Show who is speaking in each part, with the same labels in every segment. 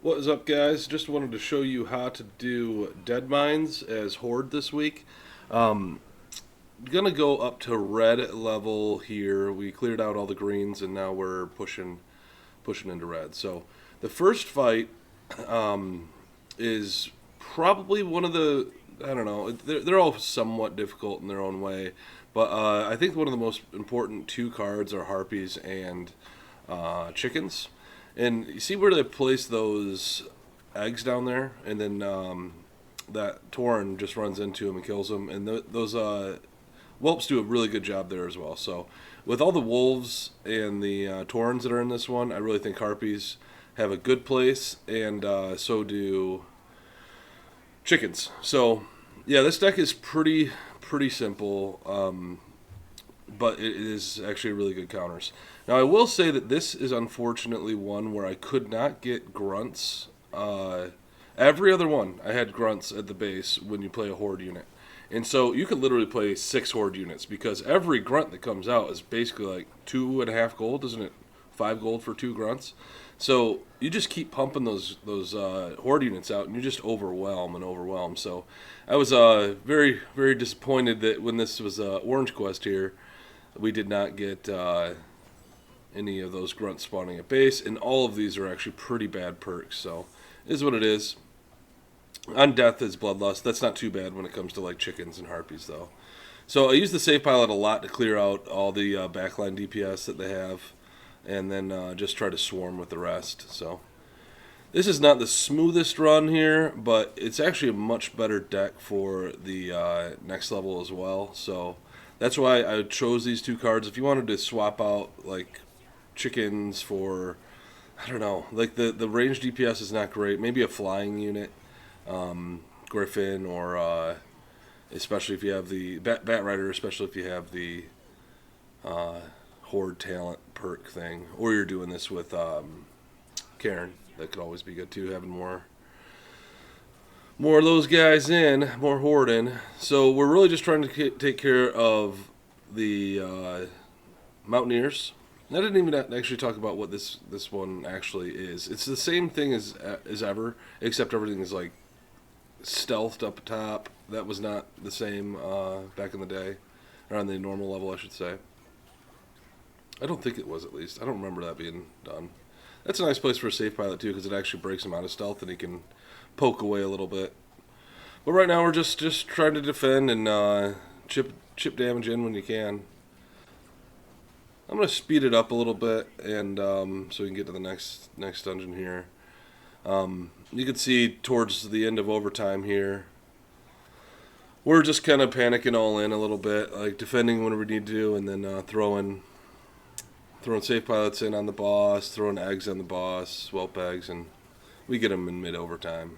Speaker 1: What is up, guys? Just wanted to show you how to do Deadmines as Horde this week. Um, gonna go up to red level here. We cleared out all the greens, and now we're pushing into red. So the first fight is probably one of the I don't know. They're all somewhat difficult in their own way, but I think one of the most important two cards are harpies and chickens. And you see where they place those eggs down there, and then that Tauren just runs into them and kills them. And those whelps do a really good job there as well. So with all the wolves and the Taurens that are in this one, I really think harpies have a good place, and so do chickens. So yeah, this deck is pretty simple. But it is actually really good counters. Now, I will say that this is unfortunately one where I could not get grunts. Every other one, I had grunts at the base when you play a Horde unit. And so you could literally play 6 Horde units because every grunt that comes out is basically like 2.5 gold, isn't it? 5 gold for 2 grunts. So you just keep pumping those Horde units out, and you just overwhelm and overwhelm. So I was very disappointed that when this was Orange Quest here, we did not get any of those grunts spawning at base, and all of these are actually pretty bad perks, so it is what it is. On death is Bloodlust. That's not too bad when it comes to like chickens and harpies, though. So I use the save pilot a lot to clear out all the backline DPS that they have, and then just try to swarm with the rest. So this is not the smoothest run here, but it's actually a much better deck for the next level as well. So that's why I chose these two cards. If you wanted to swap out like chickens for, I don't know, like the range DPS is not great. Maybe a flying unit, Griffin, or especially if you have the Bat Rider, especially if you have the Horde talent perk thing, or you're doing this with Karen. That could always be good too, having more of those guys in, more Horde in. So we're really just trying to take care of the Mountaineers. And I didn't even actually talk about what this one actually is. It's the same thing as ever, except everything is like stealthed up top. That was not the same back in the day, or on the normal level, I should say. I don't think it was, at least. I don't remember that being done. That's a nice place for a safe pilot too, because it actually breaks him out of stealth and he can poke away a little bit. But right now we're just trying to defend and chip damage in when you can. I'm gonna speed it up a little bit, and so we can get to the next dungeon here. You can see towards the end of overtime here, we're just kind of panicking all in a little bit, like defending when we need to, and then throwing safe pilots in on the boss, throwing eggs on the boss, whelp eggs, and we get them in mid overtime.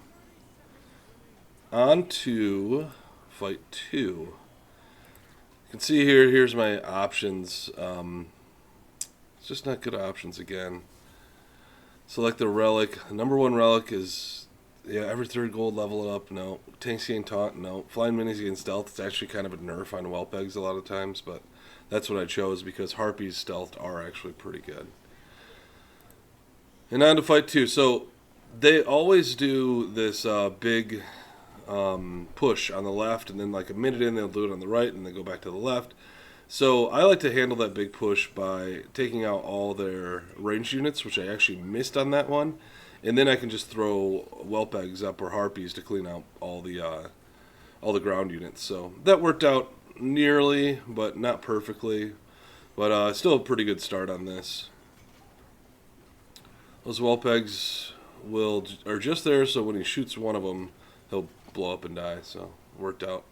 Speaker 1: On to fight 2. You can see here's my options. It's just not good options again. Select the relic. The number 1 relic is, every 3rd gold level it up. No. Tanks gain taunt. No. Flying minis gain stealth. It's actually kind of a nerf on whelp eggs a lot of times, but that's what I chose because harpies stealth are actually pretty good. And on to fight 2. So they always do this big push on the left, and then like a minute in they'll do it on the right, and then go back to the left. So I like to handle that big push by taking out all their ranged units, which I actually missed on that one, and then I can just throw whelp eggs up or harpies to clean out all the ground units. So that worked out nearly, but not perfectly. But still a pretty good start on this. Those whelp eggs are just there, so when he shoots one of them, he'll blow up and die. So worked out.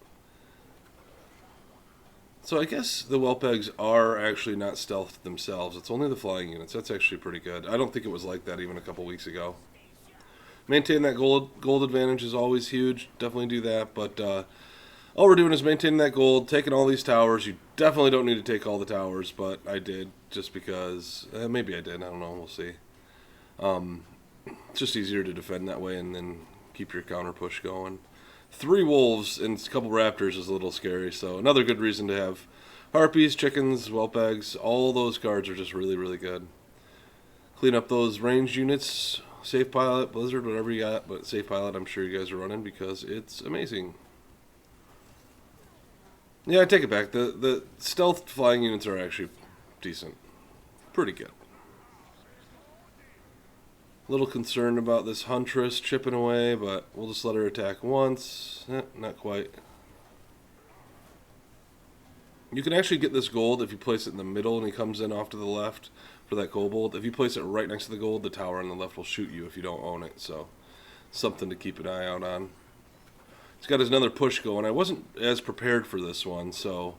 Speaker 1: So I guess the whelp eggs are actually not stealthed themselves. It's only the flying units. That's actually pretty good. I don't think it was like that even a couple weeks ago. Maintain that gold advantage is always huge. Definitely do that. But all we're doing is maintaining that gold, taking all these towers. You definitely don't need to take all the towers, but I did just because. Maybe I did. I don't know. We'll see. It's just easier to defend that way and then keep your counter push going. 3 wolves and a couple raptors is a little scary, so another good reason to have harpies, chickens, whelp eggs. All those cards are just really good. Clean up those ranged units Safe Pilot, Blizzard, whatever you got, but Safe Pilot I'm sure you guys are running because it's amazing. Yeah, I take it back. The stealth flying units are actually decent. Pretty good. A little concerned about this Huntress chipping away, but we'll just let her attack once. Not quite. You can actually get this gold if you place it in the middle and he comes in off to the left for that kobold. If you place it right next to the gold, the tower on the left will shoot you if you don't own it. So, something to keep an eye out on. He's got another push going. I wasn't as prepared for this one, so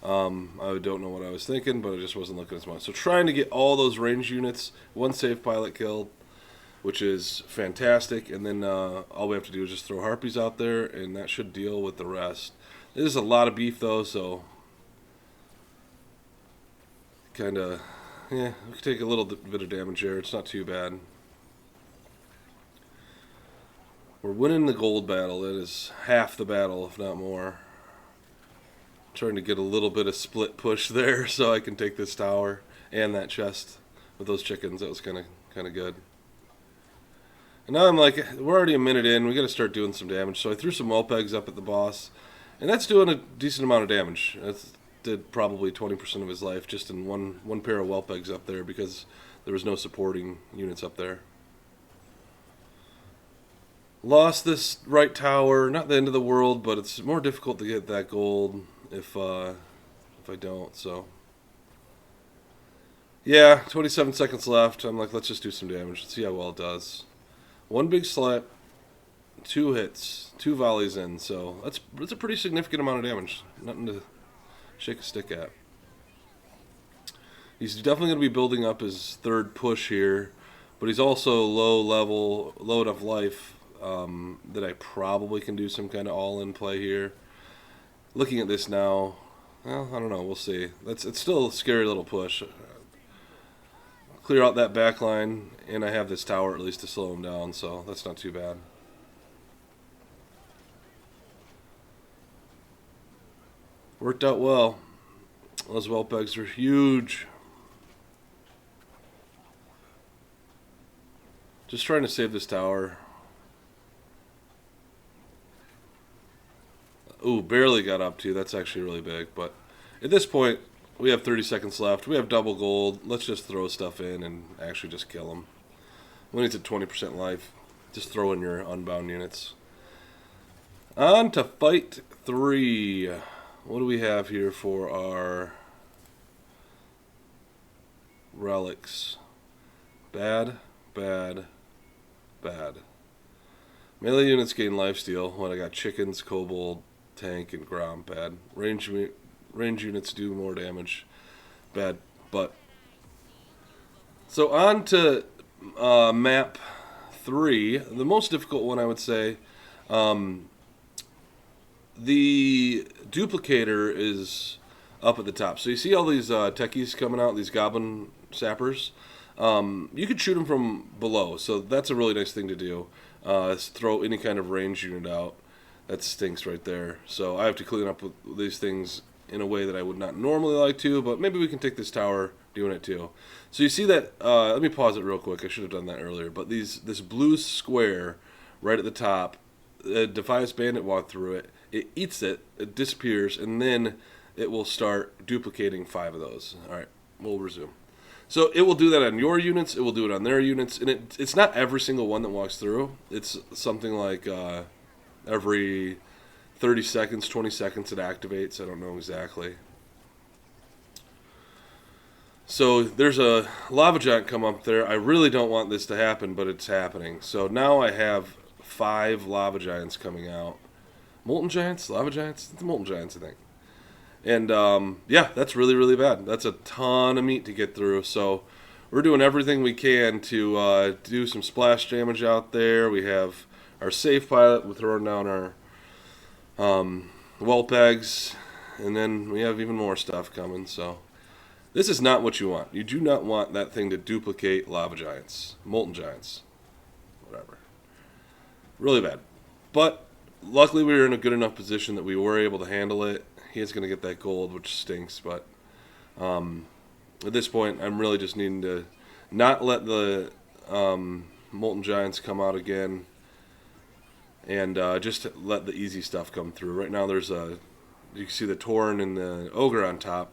Speaker 1: I don't know what I was thinking, but I just wasn't looking as much. So trying to get all those range units, one safe pilot killed, which is fantastic, and then all we have to do is just throw harpies out there, and that should deal with the rest. There's a lot of beef, though, so kind of, yeah, we can take a little bit of damage there. It's not too bad. We're winning the gold battle. It is half the battle, if not more. Trying to get a little bit of split push there so I can take this tower and that chest with those chickens. That was kind of good. And now I'm like, we're already a minute in. We got to start doing some damage. So I threw some whelp eggs up at the boss, and that's doing a decent amount of damage. That's did probably 20% of his life just in one pair of whelp eggs up there because there was no supporting units up there. Lost this right tower. Not the end of the world, but it's more difficult to get that gold if I don't. So yeah, 27 seconds left. I'm like, let's just do some damage. Let's see how well it does. One big slap, 2 hits, 2 volleys in. So that's a pretty significant amount of damage. Nothing to shake a stick at. He's definitely going to be building up his third push here, but he's also low enough life that I probably can do some kind of all-in play here. Looking at this now, well, I don't know. We'll see. It's still a scary little push. Clear out that back line, and I have this tower at least to slow him down, so that's not too bad. Worked out well. Those whelp eggs are huge. Just trying to save this tower. Ooh, barely got up to. That's actually really big. But at this point, we have 30 seconds left. We have double gold. Let's just throw stuff in and actually just kill him. When he's at 20% life, just throw in your unbound units. On to fight 3. What do we have here for our relics? Bad, bad, bad. Melee units gain lifesteal. When I got chickens, kobold, tank, and grom. Bad. Range units do more damage. Bad. But so on to map 3. The most difficult one, I would say. The duplicator is up at the top. So you see all these techies coming out, these goblin sappers. You could shoot them from below, so that's a really nice thing to do. Is throw any kind of range unit out. That stinks right there. So I have to clean up with these things in a way that I would not normally like to, but maybe we can take this tower doing it too. So you see that, let me pause it real quick. I should have done that earlier. But this blue square right at the top, Defias Bandit walked through it. It eats it, it disappears, and then it will start duplicating 5 of those. All right, we'll resume. So it will do that on your units, it will do it on their units, and it's not every single one that walks through. It's something like every 30 seconds, 20 seconds it activates. I don't know exactly. So there's a lava giant come up there. I really don't want this to happen, but it's happening. So now I have 5 lava giants coming out. Molten giants? Lava giants? It's molten giants, I think. And, yeah, that's really, really bad. That's a ton of meat to get through. So we're doing everything we can to do some splash damage out there. We have our safe pilot. We're throwing down our whelp eggs. And then we have even more stuff coming. So this is not what you want. You do not want that thing to duplicate lava giants. Molten giants. Whatever. Really bad. But luckily, we were in a good enough position that we were able to handle it. He is going to get that gold, which stinks. But at this point, I'm really just needing to not let the Molten Giants come out again, and just let the easy stuff come through. Right now there's you can see the Tauren and the Ogre on top,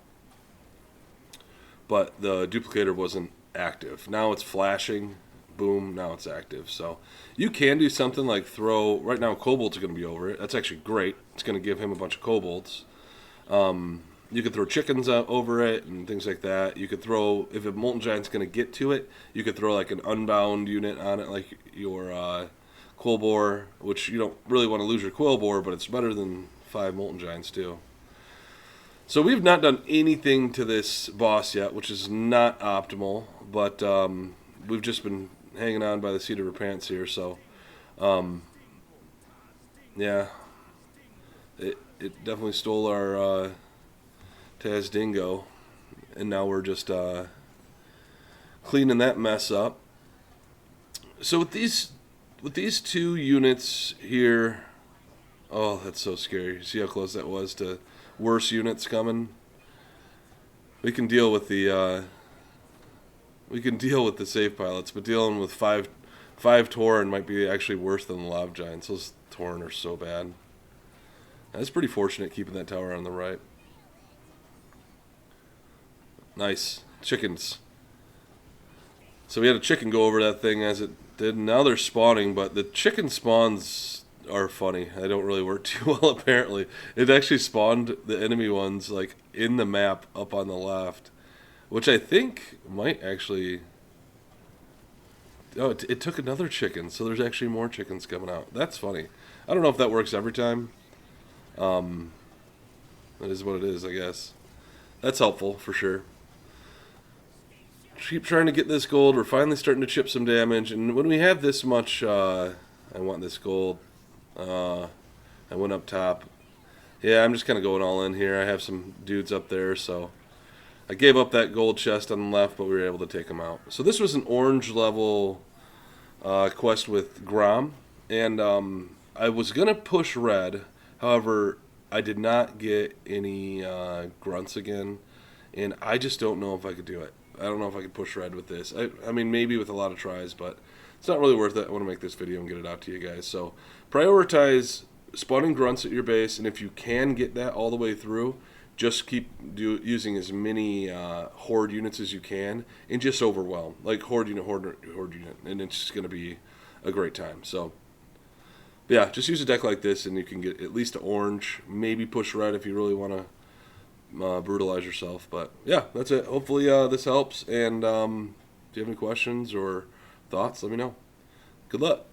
Speaker 1: but the duplicator wasn't active. Now it's flashing, boom, now it's active. So you can do something like throw, right now Kobolds are going to be over it. That's actually great. It's going to give him a bunch of Kobolds. You could throw chickens over it and things like that. You could throw, if a Molten Giant's going to get to it, you could throw like an Unbound unit on it, like your Quillbore, which you don't really want to lose your Quillbore, but it's better than 5 Molten Giants too. So we've not done anything to this boss yet, which is not optimal, but we've just been hanging on by the seat of our pants here. So, yeah, it definitely stole our Taz Dingo, and now we're just cleaning that mess up. So with these 2 units here, oh, that's so scary. See how close that was to worse units coming? We can deal with the safe pilots, but dealing with five Tauren might be actually worse than the Lava Giants. Those Tauren are so bad. That's pretty fortunate keeping that tower on the right. Nice. Chickens. So we had a chicken go over that thing as it did. Now they're spawning, but the chicken spawns are funny. They don't really work too well, apparently. It actually spawned the enemy ones like in the map up on the left, which I think might actually... Oh, it took another chicken, so there's actually more chickens coming out. That's funny. I don't know if that works every time. That is what it is, I guess. That's helpful, for sure. Keep trying to get this gold. We're finally starting to chip some damage, and when we have this much... I want this gold. I went up top. Yeah, I'm just kind of going all in here. I have some dudes up there, so... I gave up that gold chest on the left, but we were able to take them out. So this was an orange level quest with Grom, and I was going to push red. However, I did not get any grunts again, and I just don't know if I could do it. I don't know if I could push red with this. I mean, maybe with a lot of tries, but it's not really worth it. I want to make this video and get it out to you guys. So prioritize spawning grunts at your base, and if you can get that all the way through, just keep using as many Horde units as you can, and just overwhelm. Like Horde unit, Horde unit, and it's just going to be a great time. So, yeah, just use a deck like this, and you can get at least an orange, maybe push red if you really want to brutalize yourself. But, yeah, that's it. Hopefully this helps, and if you have any questions or thoughts, let me know. Good luck.